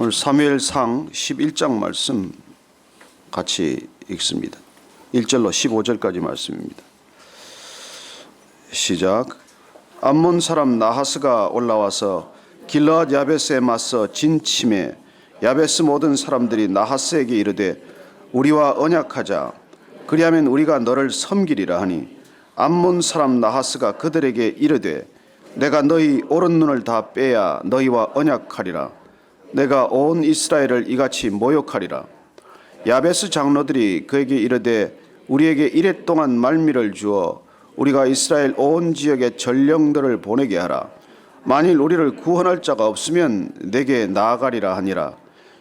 오늘 사무엘상 11장 말씀 같이 읽습니다. 1절로 15절까지 말씀입니다. 시작. 암몬 사람 나하스가 올라와서 길르앗 야베스에 맞서 진침해 야베스 모든 사람들이 나하스에게 이르되 우리와 언약하자. 그리하면 우리가 너를 섬기리라 하니 암몬 사람 나하스가 그들에게 이르되 내가 너희 오른 눈을 다 빼야 너희와 언약하리라. 내가 온 이스라엘을 이같이 모욕하리라. 야베스 장로들이 그에게 이르되 우리에게 이랫 동안 말미를 주어 우리가 이스라엘 온 지역에 전령들을 보내게 하라. 만일 우리를 구원할 자가 없으면 내게 나아가리라 하니라.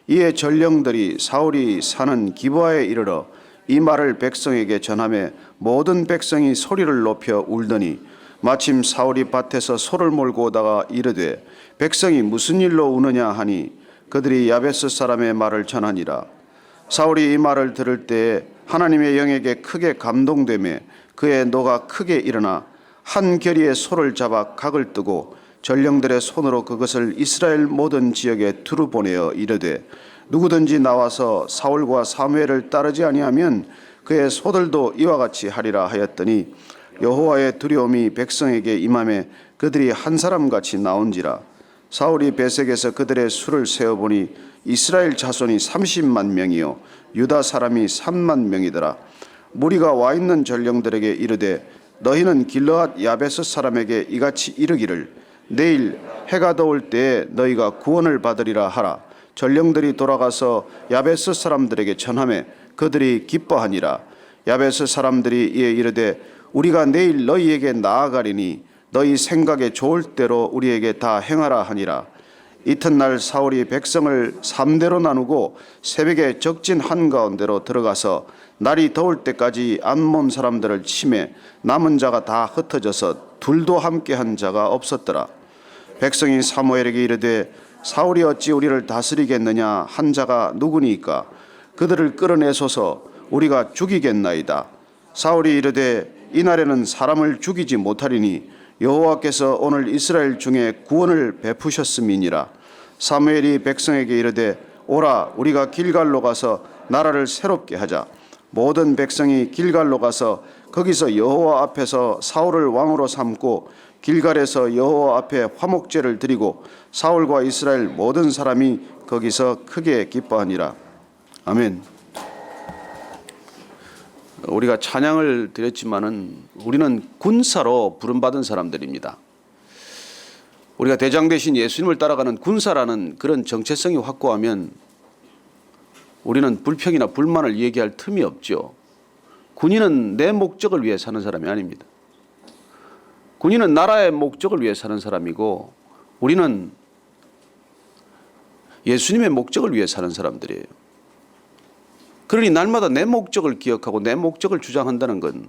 이에 전령들이 사울이 사는 기브아에 이르러 이 말을 백성에게 전하매 모든 백성이 소리를 높여 울더니 마침 사울이 밭에서 소를 몰고 오다가 이르되 백성이 무슨 일로 우느냐 하니 그들이 야베스 사람의 말을 전하니라. 사울이 이 말을 들을 때에 하나님의 영에게 크게 감동되며 그의 노가 크게 일어나 한 겨리의 소를 잡아 각을 뜨고 전령들의 손으로 그것을 이스라엘 모든 지역에 두루 보내어 이르되 누구든지 나와서 사울과 사무엘을 따르지 아니하면 그의 소들도 이와 같이 하리라 하였더니 여호와의 두려움이 백성에게 임하매 그들이 한 사람같이 나온지라. 사울이 베색에서 그들의 수를 세어보니 이스라엘 자손이 30만 명이요 유다 사람이 3만 명이더라. 무리가 와 있는 전령들에게 이르되 너희는 길르앗 야베스 사람에게 이같이 이르기를 내일 해가 더울 때에 너희가 구원을 받으리라 하라. 전령들이 돌아가서 야베스 사람들에게 전하매 그들이 기뻐하니라. 야베스 사람들이 이에 이르되 우리가 내일 너희에게 나아가리니 너희 생각에 좋을 대로 우리에게 다 행하라 하니라. 이튿날 사울이 백성을 3대로 나누고 새벽에 적진 한가운데로 들어가서 날이 더울 때까지 암몬 사람들을 치매 남은 자가 다 흩어져서 둘도 함께한 자가 없었더라. 백성이 사무엘에게 이르되 사울이 어찌 우리를 다스리겠느냐 한 자가 누구니까 그들을 끌어내소서 우리가 죽이겠나이다. 사울이 이르되 이날에는 사람을 죽이지 못하리니 여호와께서 오늘 이스라엘 중에 구원을 베푸셨음이니라. 사무엘이 백성에게 이르되 오라 우리가 길갈로 가서 나라를 새롭게 하자. 모든 백성이 길갈로 가서 거기서 여호와 앞에서 사울을 왕으로 삼고 길갈에서 여호와 앞에 화목제를 드리고 사울과 이스라엘 모든 사람이 거기서 크게 기뻐하니라. 아멘. 우리가 찬양을 드렸지만은 우리는 군사로 부름받은 사람들입니다. 우리가 대장 대신 예수님을 따라가는 군사라는 그런 정체성이 확고하면 우리는 불평이나 불만을 얘기할 틈이 없죠. 군인은 내 목적을 위해 사는 사람이 아닙니다. 군인은 나라의 목적을 위해 사는 사람이고 우리는 예수님의 목적을 위해 사는 사람들이에요. 그러니 날마다 내 목적을 기억하고 내 목적을 주장한다는 건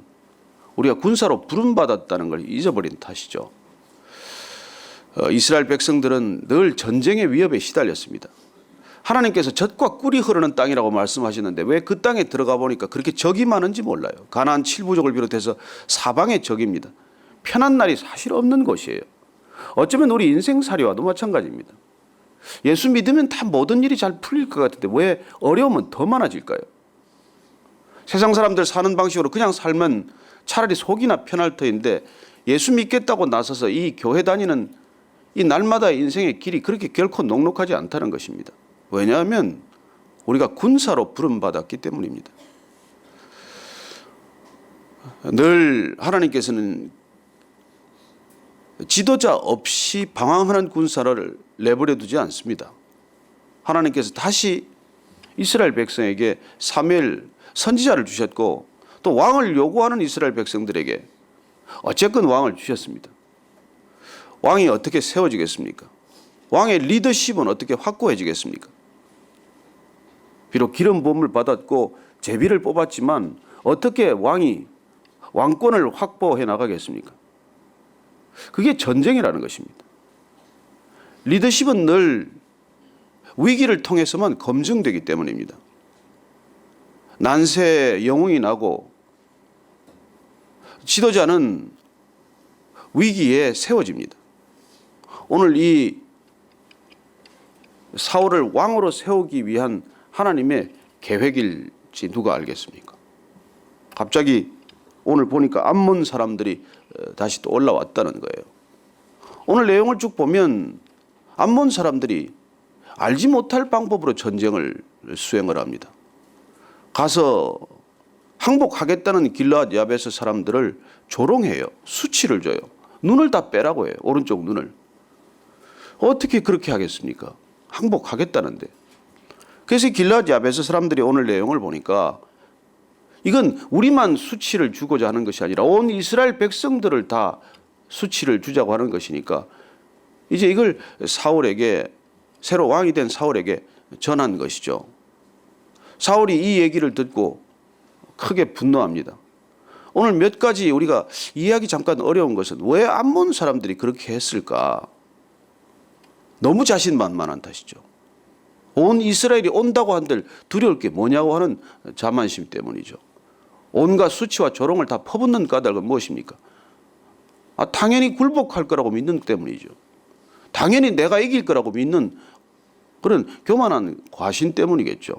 우리가 군사로 부름받았다는 걸 잊어버린 탓이죠. 이스라엘 백성들은 늘 전쟁의 위협에 시달렸습니다. 하나님께서 젖과 꿀이 흐르는 땅이라고 말씀하시는데 왜 그 땅에 들어가 보니까 그렇게 적이 많은지 몰라요. 가나안 7부족을 비롯해서 사방의 적입니다. 편한 날이 사실 없는 곳이에요. 어쩌면 우리 인생살이와도 마찬가지입니다. 예수 믿으면 다 모든 일이 잘 풀릴 것 같은데 왜 어려움은 더 많아질까요? 세상 사람들 사는 방식으로 그냥 살면 차라리 속이나 편할 터인데 예수 믿겠다고 나서서 이 교회 다니는 이 날마다의 인생의 길이 그렇게 결코 녹록하지 않다는 것입니다. 왜냐하면 우리가 군사로 부름받았기 때문입니다. 늘 하나님께서는 지도자 없이 방황하는 군사를 내버려 두지 않습니다. 하나님께서 다시 이스라엘 백성에게 사무엘 선지자를 주셨고 또 왕을 요구하는 이스라엘 백성들에게 어쨌건 왕을 주셨습니다. 왕이 어떻게 세워지겠습니까? 왕의 리더십은 어떻게 확고해지겠습니까? 비록 기름 부음을 받았고 제비를 뽑았지만 어떻게 왕이 왕권을 확보해 나가겠습니까? 그게 전쟁이라는 것입니다. 리더십은 늘 위기를 통해서만 검증되기 때문입니다. 난세에 영웅이 나고 지도자는 위기에 세워집니다. 오늘 이 사울을 왕으로 세우기 위한 하나님의 계획일지 누가 알겠습니까? 갑자기 오늘 보니까 암몬 사람들이 다시 또 올라왔다는 거예요. 오늘 내용을 쭉 보면 암몬 사람들이 알지 못할 방법으로 전쟁을 수행을 합니다. 가서 항복하겠다는 길르앗 야베스 사람들을 조롱해요. 수치를 줘요. 눈을 다 빼라고 해요. 오른쪽 눈을. 어떻게 그렇게 하겠습니까? 항복하겠다는데. 그래서 길르앗 야베스 사람들이 오늘 내용을 보니까 이건 우리만 수치를 주고자 하는 것이 아니라 온 이스라엘 백성들을 다 수치를 주자고 하는 것이니까 이제 이걸 사울에게, 새로 왕이 된 사울에게 전한 것이죠. 사울이 이 얘기를 듣고 크게 분노합니다. 오늘 몇 가지 우리가 이해하기 잠깐 어려운 것은 왜 암몬 사람들이 그렇게 했을까? 너무 자신만만한 탓이죠. 온 이스라엘이 온다고 한들 두려울 게 뭐냐고 하는 자만심 때문이죠. 온갖 수치와 조롱을 다 퍼붓는 까닭은 무엇입니까? 당연히 굴복할 거라고 믿는 때문이죠. 당연히 내가 이길 거라고 믿는 그런 교만한 과신 때문이겠죠.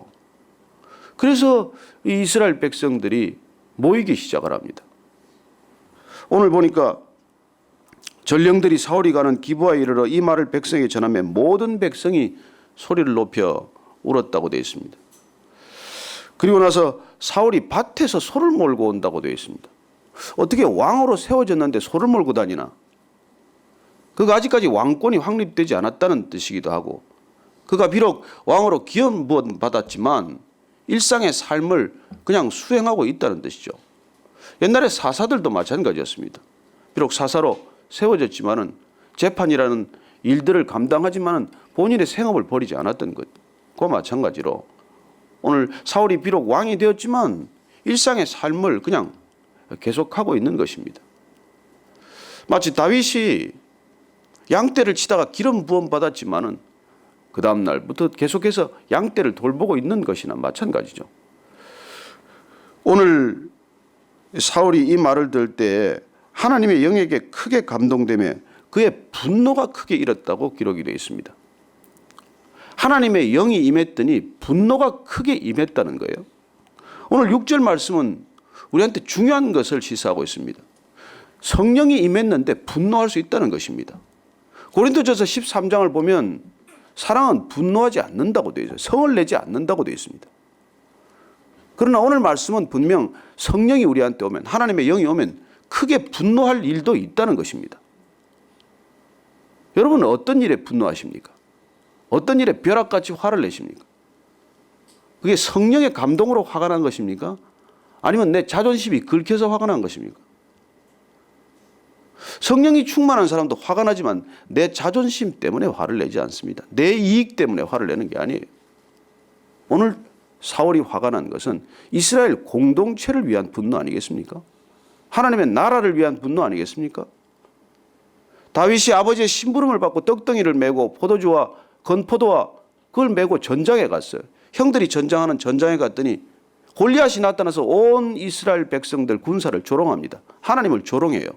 그래서 이스라엘 백성들이 모이기 시작을 합니다. 오늘 보니까 전령들이 사울이 가는 기브아에 이르러 이 말을 백성에게 전하며 모든 백성이 소리를 높여 울었다고 되어 있습니다. 그리고 나서 사울이 밭에서 소를 몰고 온다고 되어 있습니다. 어떻게 왕으로 세워졌는데 소를 몰고 다니나? 그가 아직까지 왕권이 확립되지 않았다는 뜻이기도 하고, 그가 비록 왕으로 기업 받았지만 일상의 삶을 그냥 수행하고 있다는 뜻이죠. 옛날에 사사들도 마찬가지였습니다. 비록 사사로 세워졌지만은 재판이라는 일들을 감당하지만은 본인의 생업을 버리지 않았던 것과 마찬가지로 오늘 사울이 비록 왕이 되었지만 일상의 삶을 그냥 계속하고 있는 것입니다. 마치 다윗이 양떼를 치다가 기름 부음 받았지만은 그 다음 날부터 계속해서 양떼를 돌보고 있는 것이나 마찬가지죠. 오늘 사울이 이 말을 들을 때 하나님의 영에게 크게 감동되며 그의 분노가 크게 일었다고 기록이 되어 있습니다. 하나님의 영이 임했더니 분노가 크게 임했다는 거예요. 오늘 6절 말씀은 우리한테 중요한 것을 시사하고 있습니다. 성령이 임했는데 분노할 수 있다는 것입니다. 고린도전서 13장을 보면 사랑은 분노하지 않는다고 되어 있어요. 성을 내지 않는다고 되어 있습니다. 그러나 오늘 말씀은 분명 성령이 우리한테 오면, 하나님의 영이 오면 크게 분노할 일도 있다는 것입니다. 여러분은 어떤 일에 분노하십니까? 어떤 일에 벼락같이 화를 내십니까? 그게 성령의 감동으로 화가 난 것입니까? 아니면 내 자존심이 긁혀서 화가 난 것입니까? 성령이 충만한 사람도 화가 나지만 내 자존심 때문에 화를 내지 않습니다. 내 이익 때문에 화를 내는 게 아니에요. 오늘 사울이 화가 난 것은 이스라엘 공동체를 위한 분노 아니겠습니까? 하나님의 나라를 위한 분노 아니겠습니까? 다윗이 아버지의 심부름을 받고 떡덩이를 메고 포도주와 건포도와 그걸 메고 전장에 갔어요. 형들이 전장하는 전장에 갔더니 골리앗이 나타나서 온 이스라엘 백성들 군사를 조롱합니다. 하나님을 조롱해요.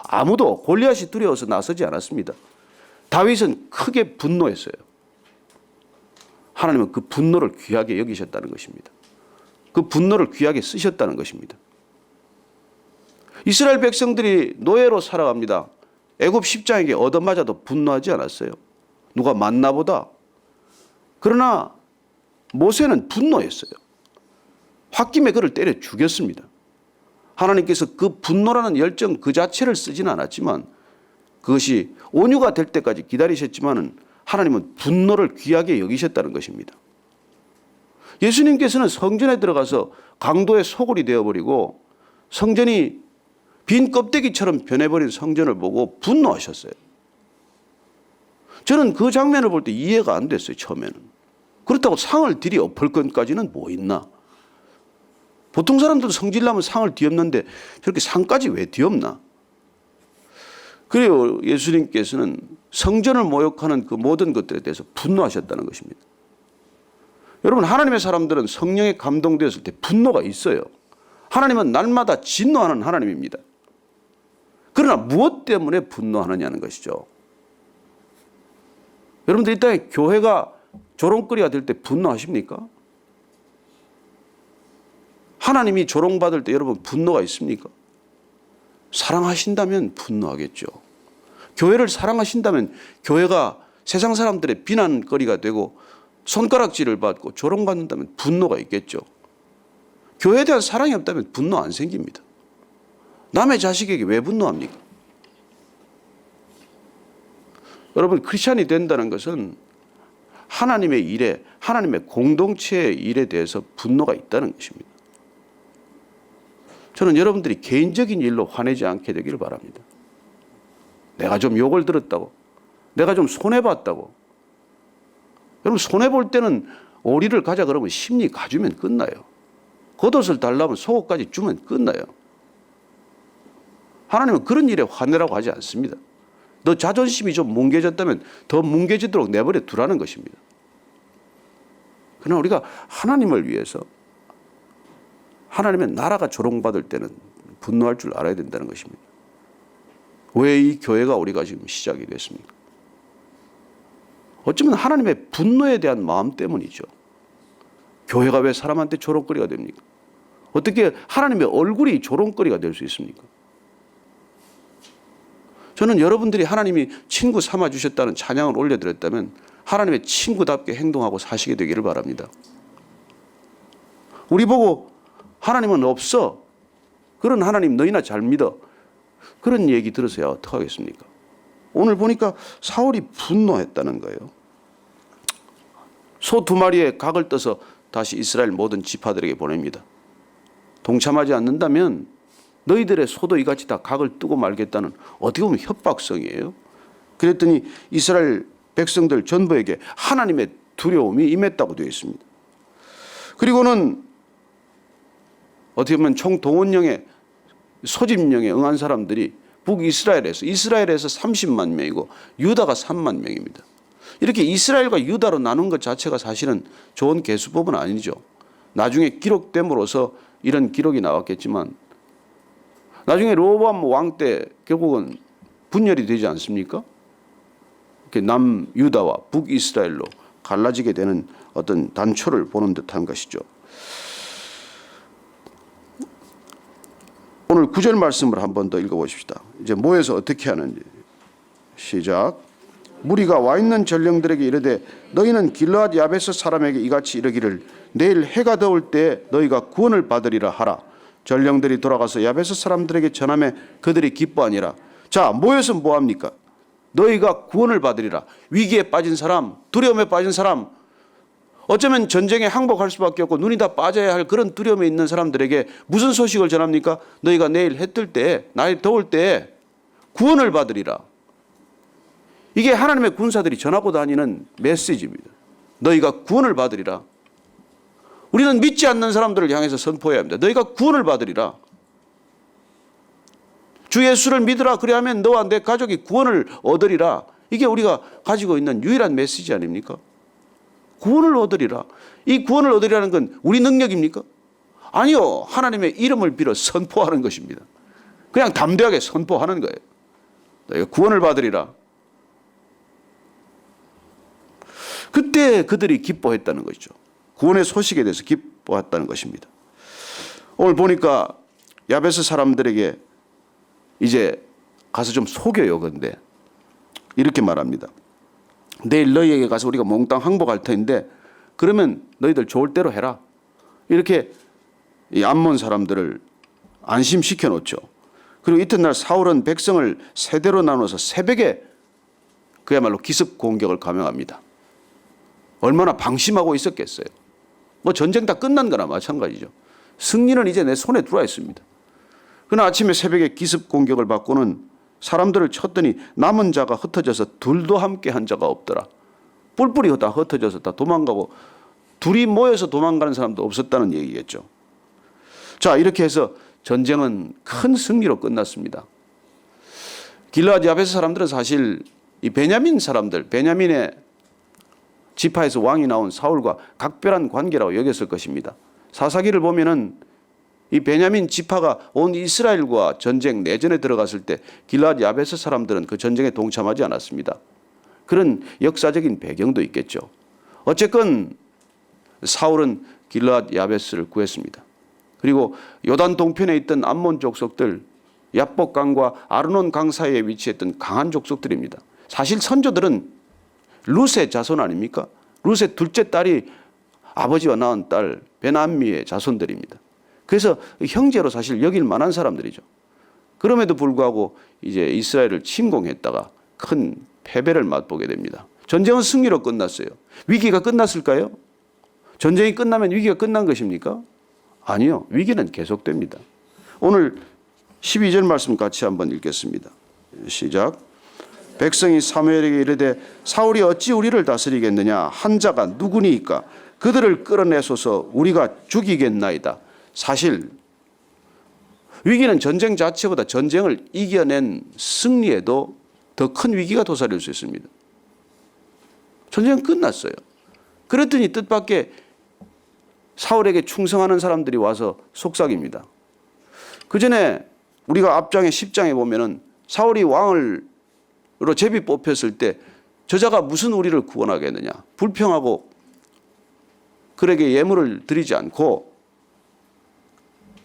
아무도 골리앗이 두려워서 나서지 않았습니다. 다윗은 크게 분노했어요. 하나님은 그 분노를 귀하게 여기셨다는 것입니다. 그 분노를 귀하게 쓰셨다는 것입니다. 이스라엘 백성들이 노예로 살아갑니다. 애굽 십장에게 얻어맞아도 분노하지 않았어요. 누가 만나보다. 그러나 모세는 분노했어요. 홧김에 그를 때려 죽였습니다. 하나님께서 그 분노라는 열정 그 자체를 쓰지는 않았지만 그것이 온유가 될 때까지 기다리셨지만은 하나님은 분노를 귀하게 여기셨다는 것입니다. 예수님께서는 성전에 들어가서 강도의 소굴이 되어버리고 성전이 빈 껍데기처럼 변해버린 성전을 보고 분노하셨어요. 저는 그 장면을 볼 때 이해가 안 됐어요. 처음에는. 그렇다고 상을 들이 엎을 것까지는 뭐 있나. 보통 사람들도 성질나면 상을 뒤엎는데 저렇게 상까지 왜 뒤엎나. 그리고 예수님께서는 성전을 모욕하는 그 모든 것들에 대해서 분노하셨다는 것입니다. 여러분, 하나님의 사람들은 성령에 감동되었을 때 분노가 있어요. 하나님은 날마다 진노하는 하나님입니다. 그러나 무엇 때문에 분노하느냐는 것이죠. 여러분들 이 땅에 교회가 조롱거리가 될 때 분노하십니까? 하나님이 조롱받을 때 여러분 분노가 있습니까? 사랑하신다면 분노하겠죠. 교회를 사랑하신다면 교회가 세상 사람들의 비난거리가 되고 손가락질을 받고 조롱받는다면 분노가 있겠죠. 교회에 대한 사랑이 없다면 분노 안 생깁니다. 남의 자식에게 왜 분노합니까? 여러분, 크리스찬이 된다는 것은 하나님의 일에, 하나님의 공동체의 일에 대해서 분노가 있다는 것입니다. 저는 여러분들이 개인적인 일로 화내지 않게 되기를 바랍니다. 내가 좀 욕을 들었다고, 내가 좀 손해봤다고. 여러분, 손해볼 때는 오리를 가자 그러면 심리 가주면 끝나요. 겉옷을 달라면 속옷까지 주면 끝나요. 하나님은 그런 일에 화내라고 하지 않습니다. 너 자존심이 좀 뭉개졌다면 더 뭉개지도록 내버려 두라는 것입니다. 그러나 우리가 하나님을 위해서, 하나님의 나라가 조롱받을 때는 분노할 줄 알아야 된다는 것입니다. 왜 이 교회가 우리가 지금 시작이 됐습니까? 어쩌면 하나님의 분노에 대한 마음 때문이죠. 교회가 왜 사람한테 조롱거리가 됩니까? 어떻게 하나님의 얼굴이 조롱거리가 될 수 있습니까? 저는 여러분들이 하나님이 친구 삼아주셨다는 찬양을 올려드렸다면 하나님의 친구답게 행동하고 사시게 되기를 바랍니다. 우리 보고 하나님은 없어, 그런 하나님 너희나 잘 믿어, 그런 얘기 들으세요. 어떡하겠습니까? 오늘 보니까 사울이 분노했다는 거예요. 소 2마리에 각을 떠서 다시 이스라엘 모든 지파들에게 보냅니다. 동참하지 않는다면 너희들의 소도 이같이 다 각을 뜨고 말겠다는, 어떻게 보면 협박성이에요. 그랬더니 이스라엘 백성들 전부에게 하나님의 두려움이 임했다고 되어 있습니다. 그리고는 어떻게 보면 총동원령의 소집령에 응한 사람들이 북이스라엘에서 30만 명이고 유다가 3만 명입니다. 이렇게 이스라엘과 유다로 나눈 것 자체가 사실은 좋은 계수법은 아니죠. 나중에 기록됨으로써 이런 기록이 나왔겠지만 나중에 르호보암 왕 때 결국은 분열이 되지 않습니까? 이렇게 남유다와 북이스라엘로 갈라지게 되는 어떤 단초를 보는 듯한 것이죠. 오늘 9절 말씀을 한 번 더 읽어보십시다. 이제 모여서 어떻게 하는지. 시작. 무리가 와 있는 전령들에게 이르되 너희는 길르앗 야베스 사람에게 이같이 이르기를 내일 해가 더울 때 너희가 구원을 받으리라 하라. 전령들이 돌아가서 야베스 사람들에게 전하매 그들이 기뻐하니라. 자, 모여서 뭐합니까? 너희가 구원을 받으리라. 위기에 빠진 사람, 두려움에 빠진 사람, 어쩌면 전쟁에 항복할 수밖에 없고 눈이 다 빠져야 할 그런 두려움에 있는 사람들에게 무슨 소식을 전합니까? 너희가 내일 해 뜰 때, 날이 더울 때 구원을 받으리라. 이게 하나님의 군사들이 전하고 다니는 메시지입니다. 너희가 구원을 받으리라. 우리는 믿지 않는 사람들을 향해서 선포해야 합니다. 너희가 구원을 받으리라. 주 예수를 믿으라. 그리하면 너와 내 가족이 구원을 얻으리라. 이게 우리가 가지고 있는 유일한 메시지 아닙니까? 구원을 얻으리라. 이 구원을 얻으리라는 건 우리 능력입니까? 아니요. 하나님의 이름을 빌어 선포하는 것입니다. 그냥 담대하게 선포하는 거예요. 너희가 구원을 받으리라. 그때 그들이 기뻐했다는 것이죠. 구원의 소식에 대해서 기뻐했다는 것입니다. 오늘 보니까 야베스 사람들에게 이제 가서 좀 속여요. 근데 이렇게 말합니다. 내일 너희에게 가서 우리가 몽땅 항복할 터인데 그러면 너희들 좋을 대로 해라. 이렇게 이 암몬 사람들을 안심시켜 놓죠. 그리고 이튿날 사울은 백성을 세대로 나눠서 새벽에 그야말로 기습 공격을 감행합니다. 얼마나 방심하고 있었겠어요. 뭐 전쟁 다 끝난 거나 마찬가지죠. 승리는 이제 내 손에 들어와 있습니다. 그러나 아침에 새벽에 기습 공격을 받고는 사람들을 쳤더니 남은 자가 흩어져서 둘도 함께 한 자가 없더라. 뿔뿔이 다 흩어져서 다 도망가고 둘이 모여서 도망가는 사람도 없었다는 얘기겠죠. 자, 이렇게 해서 전쟁은 큰 승리로 끝났습니다. 길르앗 야베스 사람들은 사실 이 베냐민 사람들, 베냐민의 지파에서 왕이 나온 사울과 각별한 관계라고 여겼을 것입니다. 사사기를 보면은 이 베냐민 지파가 온 이스라엘과 전쟁 내전에 들어갔을 때 길르앗 야베스 사람들은 그 전쟁에 동참하지 않았습니다. 그런 역사적인 배경도 있겠죠. 어쨌건 사울은 길르앗 야베스를 구했습니다. 그리고 요단 동편에 있던 암몬 족속들, 야복강과 아르논 강 사이에 위치했던 강한 족속들입니다. 사실 선조들은 룻의 자손 아닙니까? 룻의 둘째 딸이 아버지와 낳은 딸 베나미의 자손들입니다. 그래서 형제로 사실 여길 만한 사람들이죠. 그럼에도 불구하고 이제 이스라엘을 침공했다가 큰 패배를 맛보게 됩니다. 전쟁은 승리로 끝났어요. 위기가 끝났을까요? 전쟁이 끝나면 위기가 끝난 것입니까? 아니요. 위기는 계속됩니다. 오늘 12절 말씀 같이 한번 읽겠습니다. 시작. 백성이 사무엘에게 이르되 사울이 어찌 우리를 다스리겠느냐? 한 자가 누구니이까? 그들을 끌어내소서 우리가 죽이겠나이다. 사실 위기는 전쟁 자체보다 전쟁을 이겨낸 승리에도 더 큰 위기가 도사릴 수 있습니다. 전쟁은 끝났어요. 그랬더니 뜻밖의 사울에게 충성하는 사람들이 와서 속삭입니다. 그 전에 우리가 앞장에 10장에 보면은 사울이 왕으로 제비 뽑혔을 때 저자가 무슨 우리를 구원하겠느냐. 불평하고 그에게 예물을 드리지 않고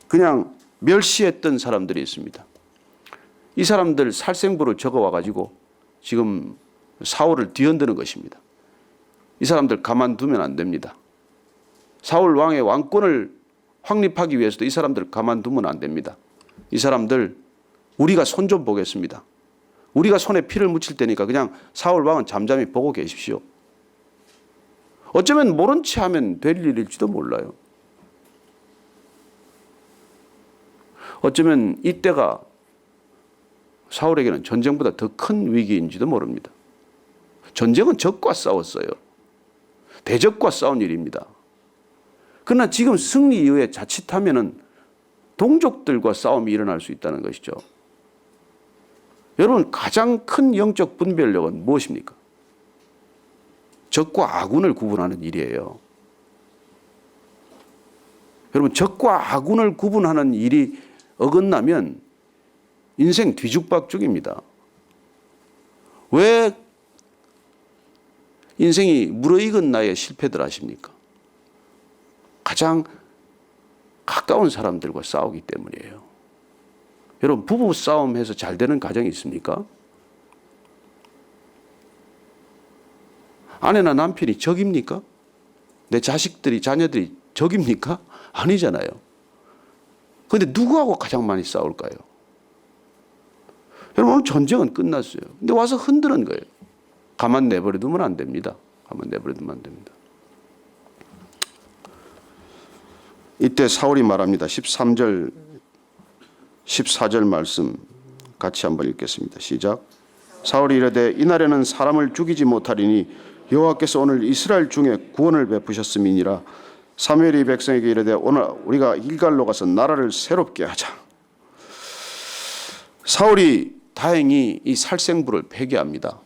그냥 멸시했던 사람들이 있습니다. 이 사람들 살생부를 적어와 가지고 지금 사울을 뒤흔드는 것입니다. 이 사람들 가만두면 안 됩니다. 사울 왕의 왕권을 확립하기 위해서도 이 사람들 가만두면 안 됩니다. 이 사람들 우리가 손 좀 보겠습니다. 우리가 손에 피를 묻힐 테니까 그냥 사울 왕은 잠잠히 보고 계십시오. 어쩌면 모른 채 하면 될 일일지도 몰라요. 어쩌면 이때가 사울에게는 전쟁보다 더 큰 위기인지도 모릅니다. 전쟁은 적과 싸웠어요. 대적과 싸운 일입니다. 그러나 지금 승리 이후에 자칫하면은 동족들과 싸움이 일어날 수 있다는 것이죠. 여러분, 가장 큰 영적 분별력은 무엇입니까? 적과 아군을 구분하는 일이에요. 여러분, 적과 아군을 구분하는 일이 어긋나면 인생 뒤죽박죽입니다. 왜 인생이 무르익은 나이에 실패들 하십니까? 가장 가까운 사람들과 싸우기 때문이에요. 여러분, 부부 싸움해서 잘 되는 가정이 있습니까? 아내나 남편이 적입니까? 내 자식들이, 자녀들이 적입니까? 아니잖아요. 그런데 누구하고 가장 많이 싸울까요? 여러분, 오늘 전쟁은 끝났어요. 근데 와서 흔드는 거예요. 가만 내버려 두면 안 됩니다. 가만 내버려 두면 안 됩니다. 이때 사울이 말합니다. 13절, 14절 말씀 같이 한번 읽겠습니다. 시작. 사울이 이르되 이날에는 사람을 죽이지 못하리니 여호와께서 오늘 이스라엘 중에 구원을 베푸셨음이니라. 사무엘이 백성에게 이르되 오늘 우리가 길갈로 가서 나라를 새롭게 하자. 사울이 다행히 이 살생부를 폐기합니다.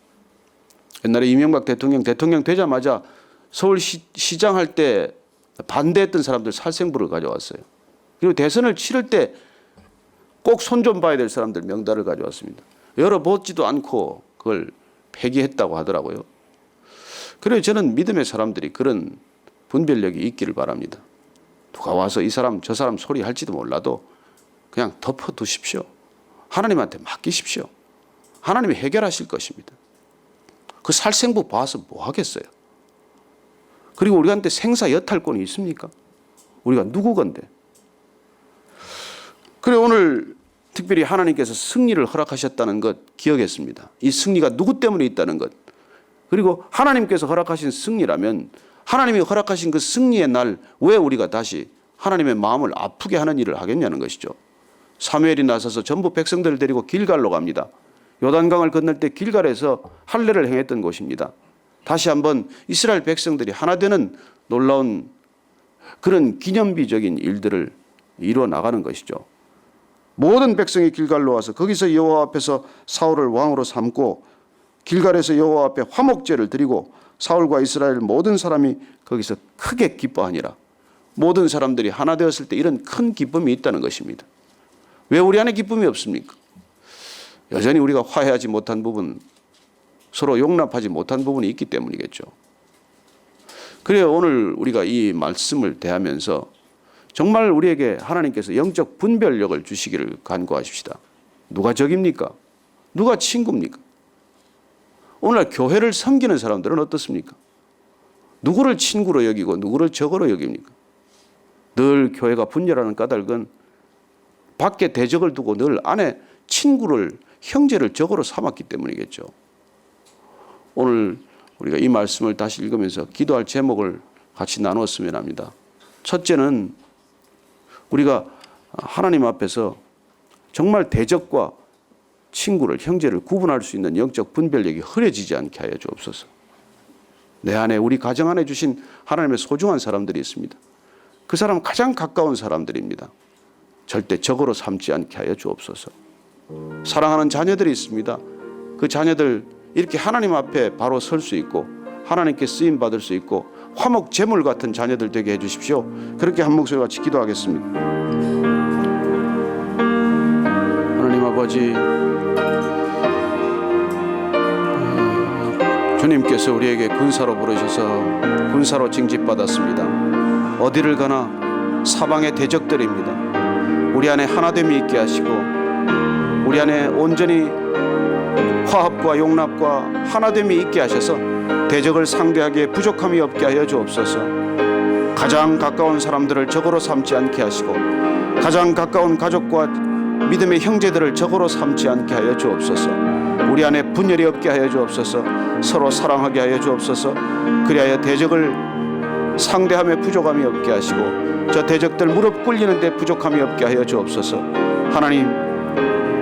옛날에 이명박 대통령 되자마자 서울시장 할 때 반대했던 사람들 살생부를 가져왔어요. 그리고 대선을 치를 때 꼭 손 좀 봐야 될 사람들 명단을 가져왔습니다. 열어보지도 않고 그걸 폐기했다고 하더라고요. 그래서 저는 믿음의 사람들이 그런 분별력이 있기를 바랍니다. 누가 와서 이 사람 저 사람 소리 할지도 몰라도 그냥 덮어두십시오. 하나님한테 맡기십시오. 하나님이 해결하실 것입니다. 그 살생부 봐서 뭐 하겠어요? 그리고 우리한테 생사 여탈권이 있습니까? 우리가 누구건데? 그래, 오늘 특별히 하나님께서 승리를 허락하셨다는 것 기억했습니다. 이 승리가 누구 때문에 있다는 것. 그리고 하나님께서 허락하신 승리라면 하나님이 허락하신 그 승리의 날 왜 우리가 다시 하나님의 마음을 아프게 하는 일을 하겠냐는 것이죠. 사무엘이 나서서 전부 백성들을 데리고 길갈로 갑니다. 요단강을 건널 때 길갈에서 할례를 행했던 곳입니다. 다시 한번 이스라엘 백성들이 하나 되는 놀라운 그런 기념비적인 일들을 이루어 나가는 것이죠. 모든 백성이 길갈로 와서 거기서 여호와 앞에서 사울을 왕으로 삼고 길갈에서 여호와 앞에 화목제를 드리고 사울과 이스라엘 모든 사람이 거기서 크게 기뻐하니라. 모든 사람들이 하나 되었을 때 이런 큰 기쁨이 있다는 것입니다. 왜 우리 안에 기쁨이 없습니까? 여전히 우리가 화해하지 못한 부분, 서로 용납하지 못한 부분이 있기 때문이겠죠. 그래요. 오늘 우리가 이 말씀을 대하면서 정말 우리에게 하나님께서 영적 분별력을 주시기를 간구하십시다. 누가 적입니까? 누가 친구입니까? 오늘날 교회를 섬기는 사람들은 어떻습니까? 누구를 친구로 여기고 누구를 적으로 여깁니까? 늘 교회가 분열하는 까닭은 밖에 대적을 두고 늘 안에 친구를, 형제를 적으로 삼았기 때문이겠죠. 오늘 우리가 이 말씀을 다시 읽으면서 기도할 제목을 같이 나누었으면 합니다. 첫째는 우리가 하나님 앞에서 정말 대적과 친구를, 형제를 구분할 수 있는 영적 분별력이 흐려지지 않게 하여 주옵소서. 내 안에, 우리 가정 안에 주신 하나님의 소중한 사람들이 있습니다. 그 사람 가장 가까운 사람들입니다. 절대 적으로 삼지 않게 하여 주옵소서. 사랑하는 자녀들이 있습니다. 그 자녀들 이렇게 하나님 앞에 바로 설 수 있고 하나님께 쓰임 받을 수 있고 화목 제물 같은 자녀들 되게 해주십시오. 그렇게 한 목소리 같이 기도하겠습니다. 하나님 아버지, 주님께서 우리에게 군사로 부르셔서 군사로 징집받았습니다. 어디를 가나 사방의 대적들입니다. 우리 안에 하나됨이 있게 하시고 우리 안에 온전히 화합과 용납과 하나됨이 있게 하셔서 대적을 상대하기에 부족함이 없게 하여 주옵소서. 가장 가까운 사람들을 적으로 삼지 않게 하시고 가장 가까운 가족과 믿음의 형제들을 적으로 삼지 않게 하여 주옵소서. 우리 안에 분열이 없게 하여 주옵소서. 서로 사랑하게 하여 주옵소서. 그리하여 대적을 상대함에 부족함이 없게 하시고 저 대적들 무릎 꿇리는 데 부족함이 없게 하여 주옵소서. 하나님,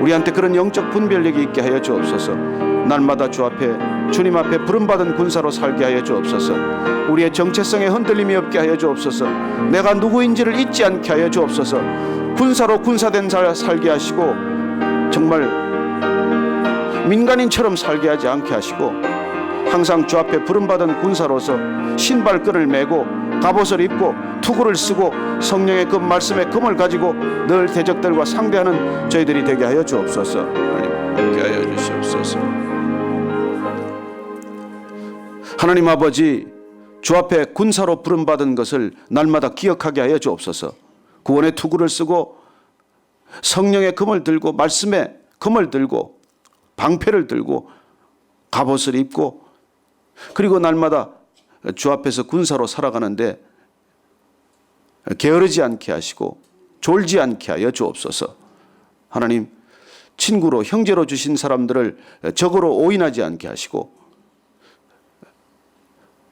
우리한테 그런 영적 분별력이 있게 하여 주옵소서. 날마다 주님 앞에 부름받은 군사로 살게 하여 주옵소서. 우리의 정체성에 흔들림이 없게 하여 주옵소서. 내가 누구인지를 잊지 않게 하여 주옵소서. 군사로 군사된 자 살게 하시고 정말 민간인처럼 살게 하지 않게 하시고 항상 주 앞에 부름받은 군사로서 신발끈을 메고 갑옷을 입고 투구를 쓰고 성령의 그 말씀의 금을 가지고 늘 대적들과 상대하는 저희들이 되게 하여 주옵소서. 하나님 함께 하여 주시옵소서. 하나님 아버지, 주 앞에 군사로 부름받은 것을 날마다 기억하게 하여 주옵소서. 구원의 투구를 쓰고 성령의 금을 들고 말씀의 금을 들고 방패를 들고 갑옷을 입고 그리고 날마다 주 앞에서 군사로 살아가는데 게으르지 않게 하시고 졸지 않게 하여 주옵소서. 하나님, 친구로 형제로 주신 사람들을 적으로 오인하지 않게 하시고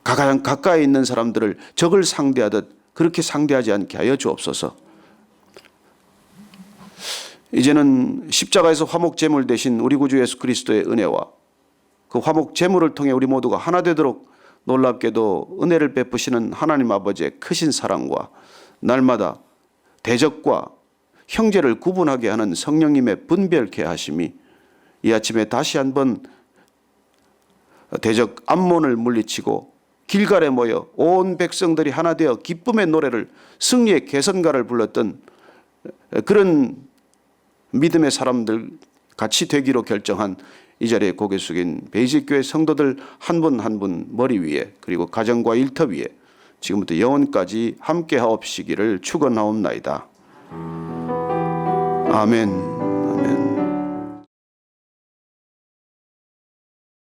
가장 가까이 있는 사람들을 적을 상대하듯 그렇게 상대하지 않게 하여 주옵소서. 이제는 십자가에서 화목 제물 대신 우리 구주 예수 그리스도의 은혜와 그 화목 제물을 통해 우리 모두가 하나 되도록 놀랍게도 은혜를 베푸시는 하나님 아버지의 크신 사랑과 날마다 대적과 형제를 구분하게 하는 성령님의 분별케 하심이 이 아침에 다시 한번 대적 암몬을 물리치고 길갈에 모여 온 백성들이 하나 되어 기쁨의 노래를, 승리의 개선가를 불렀던 그런 믿음의 사람들 같이 되기로 결정한 이 자리에 고개 숙인 베이직교회 성도들 한 분 한 분 머리 위에 그리고 가정과 일터 위에 지금부터 영원까지 함께 하옵시기를 축원하옵나이다. 아멘. 아멘.